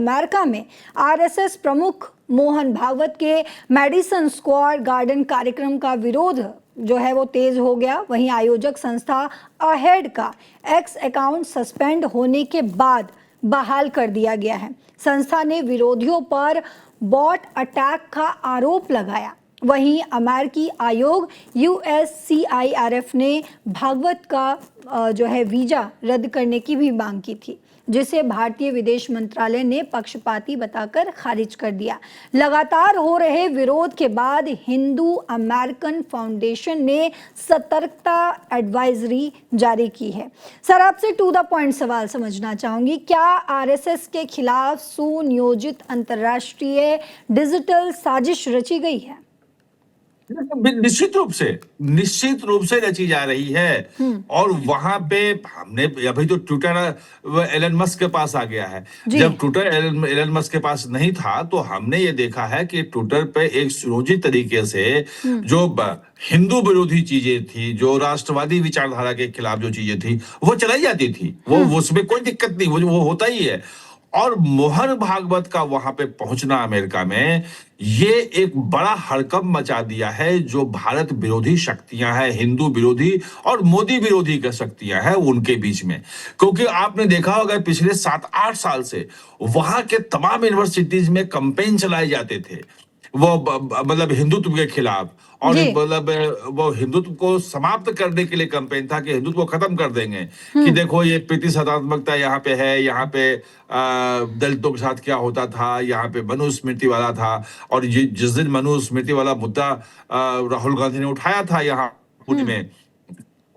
America में RSS प्रमुख मोहन भागवत के मैडिसन स्क्वायर गार्डन कार्यक्रम का विरोध जो है वो तेज हो गया। वहीं आयोजक संस्था अहेड का एक्स अकाउंट सस्पेंड होने के बाद बहाल कर दिया गया है। संस्था ने विरोधियों पर बॉट अटैक का आरोप लगाया। वहीं अमेरिकी आयोग USCIRF ने भागवत का जो है वीजा रद्द करने की भी मांग की थी, जिसे भारतीय विदेश मंत्रालय ने पक्षपाती बताकर खारिज कर दिया। लगातार हो रहे विरोध के बाद हिंदू अमेरिकन फाउंडेशन ने सतर्कता एडवाइजरी जारी की है। सर, आपसे टू द पॉइंट सवाल समझना चाहूंगी, क्या आरएसएस के खिलाफ सुनियोजित अंतर्राष्ट्रीय डिजिटल साजिश रची गई है? निश्चित रूप से रची जा रही है। और वहां पे हमने अभी तो ट्विटर एलन मस्क के पास आ गया है। जब ट्विटर एलन मस्क के पास नहीं था तो हमने ये देखा है कि ट्विटर पे एक सुनियोजित तरीके से जो हिंदू विरोधी चीजें थी, जो राष्ट्रवादी विचारधारा के खिलाफ जो चीजें थी, वो चलाई जाती थी। वो उसमें कोई दिक्कत नहीं, वो होता ही है। और मोहन भागवत का वहां पे पहुंचना अमेरिका में, ये एक बड़ा हड़कंप मचा दिया है। जो भारत विरोधी शक्तियां हैं, हिंदू विरोधी और मोदी विरोधी की शक्तियां हैं, उनके बीच में। क्योंकि आपने देखा होगा पिछले 7-8 साल से वहां के तमाम यूनिवर्सिटीज में कैंपेन चलाए जाते थे, वो मतलब हिंदुत्व के खिलाफ। और मतलब वो हिंदुत्व को समाप्त करने के लिए कैंपेन था कि हिंदुत्व को खत्म कर देंगे, कि देखो ये प्रतिशतात्मकता यहाँ पे है, यहाँ पे दलितों के साथ क्या होता था, यहाँ पे मनुस्मृति वाला था। और जिस दिन मनुस्मृति वाला मुद्दा राहुल गांधी ने उठाया था यहाँ में,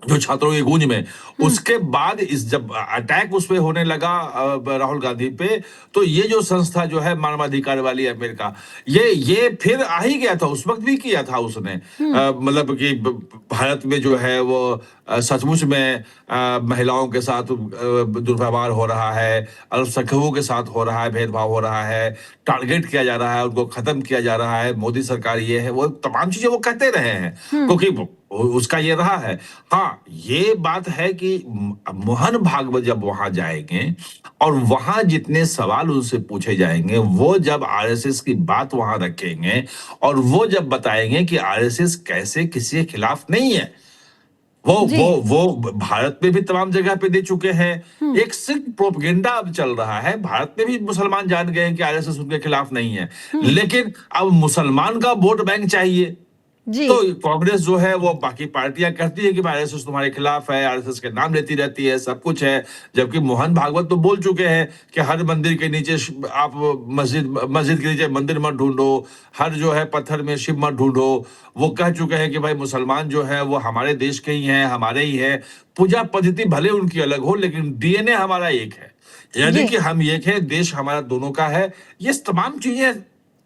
जो छात्रों की गूंज में, उसके बाद इस जब अटैक उस पे होने लगा राहुल गांधी पे, तो ये जो संस्था जो है मानवाधिकार वाली अमेरिका, ये फिर आ ही गया था। उस वक्त भी किया था उसने, मतलब कि भारत में जो है वो सचमुच में महिलाओं के साथ दुर्व्यवहार हो रहा है, अल्पसंख्यकों के साथ हो रहा है, भेदभाव हो रहा है, टारगेट किया जा रहा है, उनको खत्म किया जा रहा है, मोदी सरकार ये है, वो तमाम चीजें वो कहते रहे हैं, क्योंकि उसका ये रहा है। हाँ, ये बात है कि मोहन भागवत जब वहां जाएंगे और वहां जितने सवाल उनसे पूछे जाएंगे, वो जब आरएसएस की बात वहां रखेंगे और वो जब बताएंगे कि आरएसएस कैसे किसी के खिलाफ नहीं है, वो भारत में भी तमाम जगह पे दे चुके हैं। एक सिर्फ प्रोपेगेंडा अब चल रहा है। भारत में भी मुसलमान जान गए हैं कि आरएसएस उनके खिलाफ नहीं है, लेकिन अब मुसलमान का वोट बैंक चाहिए। तो कांग्रेस जो है वो बाकी पार्टियां कहती है कि आरएसएस तुम्हारे खिलाफ है, आरएसएस के नाम लेती रहती है, सब कुछ है। जबकि मोहन भागवत तो बोल चुके हैं कि हर मंदिर के नीचे आप मस्जिद के नीचे मंदिर मत ढूंढो, हर जो है पत्थर में शिव मत ढूंढो। वो कह चुके हैं कि भाई मुसलमान जो है वो हमारे देश के ही हैं, हमारे ही है। पूजा पद्धति भले उनकी अलग हो, लेकिन डीएनए हमारा एक है, यानी कि हम एक है, देश हमारा दोनों का है। ये तमाम चीजें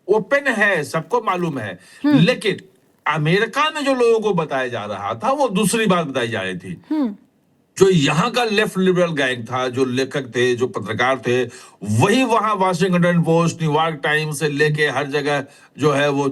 ओपन है, सबको मालूम है। लेकिन अमेरिका में जो लोगों को बताया जा रहा था वो दूसरी बात बताई जा रही थी। जो यहाँ का लेफ्ट लिबरल गैंग था, जो लेखक थे, जो पत्रकार थे, वही वहां वाशिंगटन पोस्ट, न्यूयॉर्क टाइम्स से लेके हर जगह जो है वो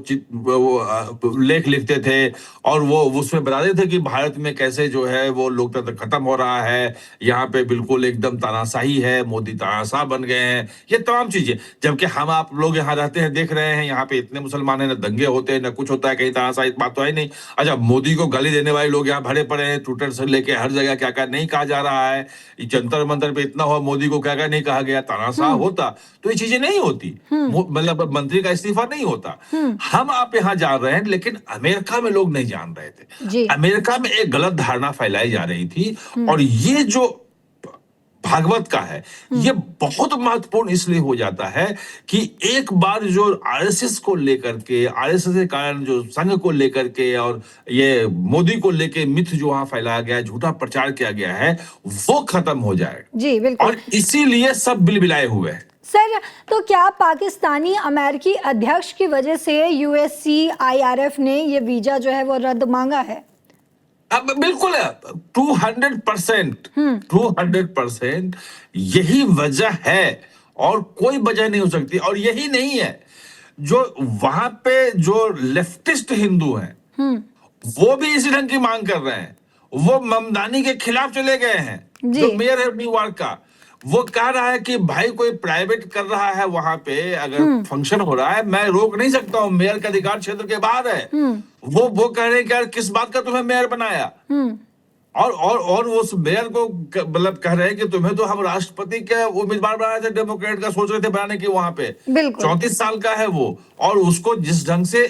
लेख लिखते थे। और वो उसमें बताते थे कि भारत में कैसे जो है वो लोकतंत्र खत्म हो रहा है, यहाँ पे बिल्कुल एकदम तानाशाही है, मोदी तानाशाह बन गए हैं, ये तमाम चीजें। जबकि हम आप लोग यहाँ रहते हैं, देख रहे हैं, यहाँ पे इतने मुसलमान है, न दंगे होते हैं, न कुछ होता है, कहीं तानाशाही बात तो है नहीं। अच्छा, मोदी को गाली देने वाले लोग यहाँ भरे पड़े हैं, ट्विटर से लेके हर जगह क्या क्या नहीं कहा जा रहा है। जंतर मंतर पे इतना हुआ, मोदी को क्या क्या नहीं कहा गया। तानाशाह होता तो ये चीजें नहीं होती, मतलब मंत्री का इस्तीफा नहीं होता। हम आप यहाँ जान रहे हैं, लेकिन अमेरिका में लोग नहीं जान रहे थे। अमेरिका में एक गलत धारणा फैलाई जा रही थी। और ये जो भागवत का है, ये बहुत महत्वपूर्ण इसलिए हो जाता है कि एक बार जो आरएसएस को लेकर के, आरएसएस के कारण जो संघ को लेकर के और ये मोदी को लेके मिथ जो वहां फैलाया गया है, झूठा प्रचार किया गया है, वो खत्म हो जाए। जी बिल्कुल। और इसीलिए सब बिलबिलाए हुए हैं। सर, तो क्या पाकिस्तानी अमेरिकी अध्यक्ष की वजह से USCIRF ने ये वीजा जो है वो रद्द मांगा है? अब बिल्कुल 200% यही वजह है, और कोई वजह नहीं हो सकती। और यही नहीं है, जो वहां पे जो लेफ्टिस्ट हिंदू हैं, वो भी इसी ढंग की मांग कर रहे हैं। वो ममदानी के खिलाफ चले गए हैं, जो मेयर है न्यूयॉर्क का। वो कह रहा है कि भाई कोई प्राइवेट कर रहा है वहां पे, अगर फंक्शन हो रहा है, मैं रोक नहीं सकता हूँ, मेयर का अधिकार क्षेत्र के बाहर है। वो कह रहे हैं कि यार किस बात का तुम्हें मेयर बनाया। और उस मेयर को मतलब कह रहे हैं कि तुम्हें तो हम राष्ट्रपति के उम्मीदवार बनाए थे, डेमोक्रेट का सोच रहे थे बनाने की वहां पे। बिल्कुल। 34 साल का है वो, और उसको जिस ढंग से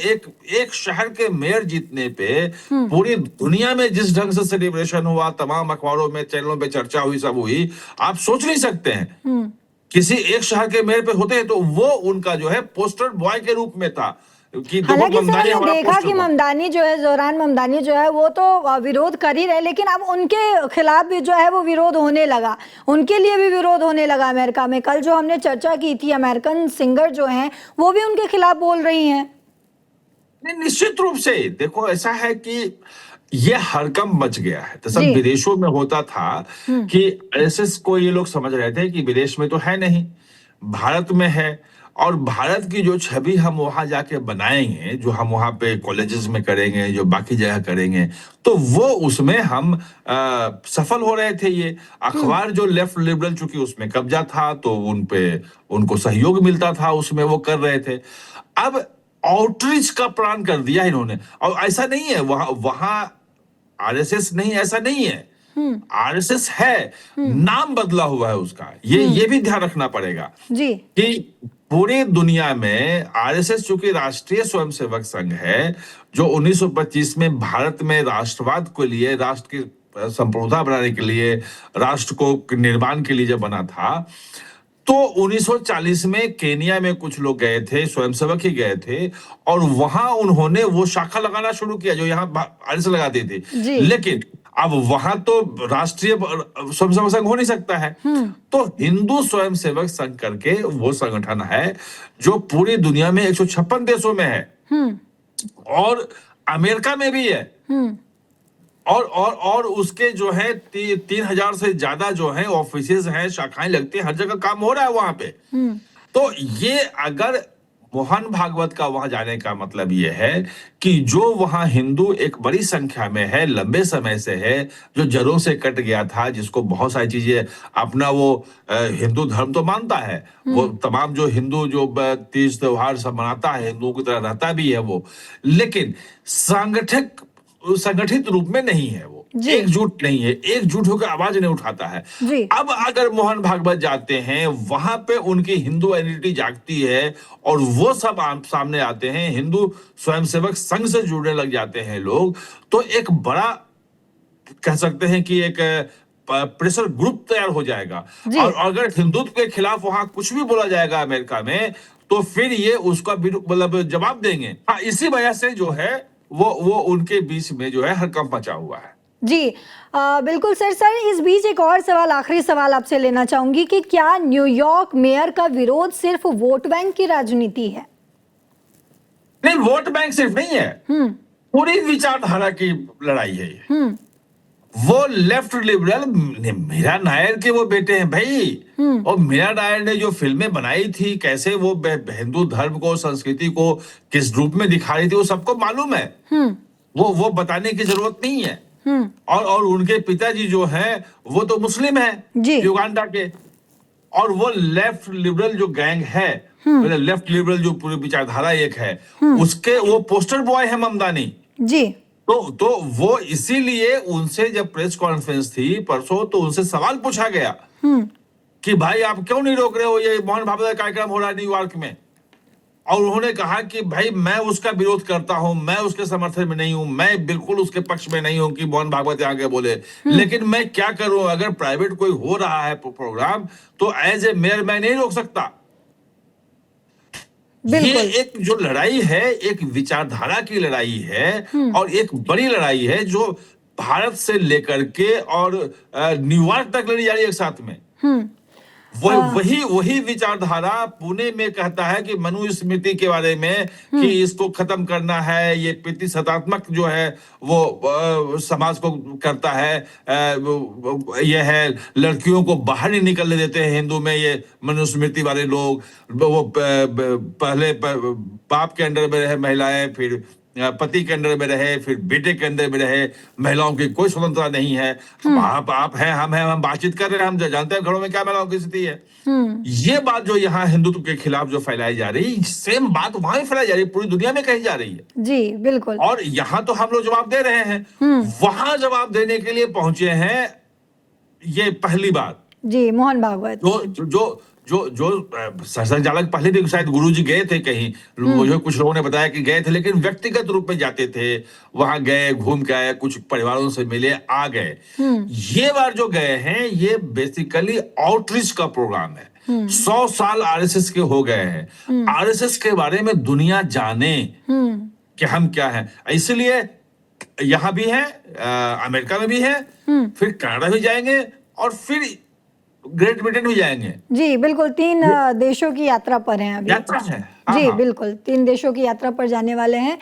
एक शहर के मेयर जीतने पे पूरी दुनिया में जिस ढंग से सेलिब्रेशन हुआ, तमाम अखबारों में, चैनलों पे चर्चा हुई, सब हुई, आप सोच नहीं सकते हैं। किसी एक शहर के मेयर पे होते हैं तो वो उनका जो है पोस्टर बॉय के रूप में था कि देखो हालांकि सर ममदानी हमने हमारा देखा पोस्टर कि बॉय। ममदानी जो है, जोहरान ममदानी जो है, वो तो विरोध कर ही रहे, लेकिन अब उनके खिलाफ भी जो है वो विरोध होने लगा, उनके लिए भी विरोध होने लगा अमेरिका में। कल जो हमने चर्चा की थी, अमेरिकन सिंगर जो हैं वो भी उनके खिलाफ बोल रही हैं। नहीं, निश्चित रूप से देखो, ऐसा है कि ये हड़कंप मच गया है। तो सब जी। विदेशों में होता था कि आरएसएस को ये लोग समझ रहे थे कि विदेश में तो है नहीं, भारत में है, और भारत की जो छवि हम वहां जाके बनाएंगे, जो हम वहां पे कॉलेजेस में करेंगे, जो बाकी जगह करेंगे, तो वो उसमें हम सफल हो रहे थे। ये अखबार जो लेफ्ट लिबरल, चूंकि उसमें कब्जा था, तो उन पे उनको सहयोग मिलता था, उसमें वो कर रहे थे। अब आउटरीच का प्लान कर दिया इन्होंने, और ऐसा नहीं है वहां वहां आरएसएस नहीं, ऐसा नहीं है, आरएसएस है, नाम बदला हुआ है उसका। ये भी ध्यान रखना पड़ेगा जी। कि पूरी दुनिया में आरएसएस चूंकि राष्ट्रीय स्वयंसेवक संघ है, जो 1925 में भारत में राष्ट्रवाद के लिए, राष्ट्र की संप्रभुता बनाने के लिए, राष्ट्र को निर्माण के लिए जब बना था, तो 1940 में केनिया में कुछ लोग गए थे, स्वयंसेवक ही गए थे, और वहां उन्होंने वो शाखा लगाना शुरू किया जो यहाँ आरएसएस लगाती थी। जी। लेकिन अब वहां तो राष्ट्रीय स्वयंसेवक संघ हो नहीं सकता है, तो हिंदू स्वयंसेवक संघ करके वो संगठन है जो पूरी दुनिया में 156 देशों में है, और अमेरिका में भी है, और उसके जो है 3,000 से ज्यादा जो है ऑफिसेज हैं, शाखाएं लगती हैं, हर जगह काम हो रहा है वहां पे। तो ये अगर मोहन भागवत का वहां जाने का मतलब ये है कि जो वहां हिंदू एक बड़ी संख्या में है, लंबे समय से है, जो जड़ों से कट गया था, जिसको बहुत सारी चीजें अपना वो हिंदू धर्म तो मानता है, वो तमाम जो हिंदू जो तीज त्योहार सब मनाता है, हिंदुओं की तरह रहता भी है वो, लेकिन संगठित रूप में नहीं है, वो एकजुट नहीं है, एकजुट होकर आवाज नहीं उठाता है। जी। अब अगर मोहन भागवत जाते हैं, वहां पे उनकी हिंदू आइडेंटिटी जागती है, और वो सब सामने आते हैं, हिंदू स्वयंसेवक संघ से जुड़ने लग जाते हैं लोग, तो एक बड़ा कह सकते हैं कि एक प्रेशर ग्रुप तैयार हो जाएगा। और अगर हिंदुत्व के खिलाफ वहां कुछ भी बोला जाएगा अमेरिका में, तो फिर ये उसका मतलब जवाब देंगे। हाँ, इसी वजह से जो है वो उनके बीच में जो है हड़कंप मचा हुआ है। जी। बिल्कुल सर, इस बीच एक और सवाल, आखिरी सवाल आपसे लेना चाहूंगी कि क्या न्यूयॉर्क मेयर का विरोध सिर्फ वोट बैंक की राजनीति है? नहीं, वोट बैंक सिर्फ नहीं है, पूरी विचारधारा की लड़ाई है ये। वो लेफ्ट लिबरल मीरा नायर के वो बेटे हैं भाई, और मीरा नायर ने जो फिल्में बनाई थी, कैसे वो हिंदू धर्म को, संस्कृति को किस रूप में दिखा रही थी, वो सबको मालूम है। वो बताने की जरूरत नहीं है। और उनके पिताजी जो हैं वो तो मुस्लिम हैं, युगांडा के, और वो लेफ्ट लिबरल जो गैंग है, लेफ्ट लिबरल जो पूरी विचारधारा एक है, उसके वो पोस्टर बॉय है ममदानी जी। तो वो इसीलिए उनसे जब प्रेस कॉन्फ्रेंस थी परसों, तो उनसे सवाल पूछा गया कि भाई आप क्यों नहीं रोक रहे हो, ये मोहन भागवत कार्यक्रम हो रहा है न्यूयॉर्क में। और उन्होंने कहा कि भाई मैं उसका विरोध करता हूं, मैं उसके समर्थन में नहीं हूं, मैं बिल्कुल उसके पक्ष में नहीं हूं कि मोहन भागवत आगे बोले, लेकिन मैं क्या करूं, अगर प्राइवेट कोई हो रहा है प्रोग्राम, तो एज ए मेयर मैं नहीं रोक सकता। ये एक जो लड़ाई है, एक विचारधारा की लड़ाई है, और एक बड़ी लड़ाई है जो भारत से लेकर के और न्यूयॉर्क तक लड़ी जा रही है एक साथ में। वही विचारधारा पुणे में कहता है कि मनुस्मृति के बारे में कि इसको खत्म करना है, ये प्रतिशतात्मक जो है वो समाज को करता है, ये है लड़कियों को बाहर नहीं निकलने देते हैं हिंदू में, ये मनुस्मृति वाले लोग, वो पहले बाप के अंडर में रहे महिलाएं, फिर पति के अंडर में रहे, फिर बेटे के अंडर में रहे, महिलाओं की कोई स्वतंत्रता नहीं है। आप हैं, हम बातचीत कर रहे हैं, हम जानते हैं घरों में क्या महिलाओं की स्थिति है। ये बात जो यहाँ हिंदुत्व के खिलाफ जो फैलाई जा रही है, सेम बात वहां भी फैलाई जा रही है, पूरी दुनिया में कही जा रही है। जी बिल्कुल। और यहाँ तो हम लोग जवाब दे रहे हैं, वहां जवाब देने के लिए पहुंचे हैं। ये पहली बात जी मोहन भागवत, जो संचालक पहले भी शायद गुरुजी गए थे कहीं, मुझे कुछ लोगों ने बताया कि गए थे, लेकिन व्यक्तिगत रूप में जाते थे, वहां गए, घूम के आए, कुछ परिवारों से मिले, आ गए। ये बार जो गए हैं, ये बेसिकली आउटरीच का प्रोग्राम है। 100 साल आरएसएस के हो गए हैं, आरएसएस के बारे में दुनिया जाने कि हम क्या हैं। इसलिए यहां भी है, अमेरिका में भी है, फिर कनाडा भी जाएंगे और फिर ग्रेट ब्रिटेन भी जाएंगे। जी बिल्कुल, 3 देशों की यात्रा पर हैं अभी। यात्रा है, जी बिल्कुल, 3 देशों की यात्रा पर जाने वाले हैं।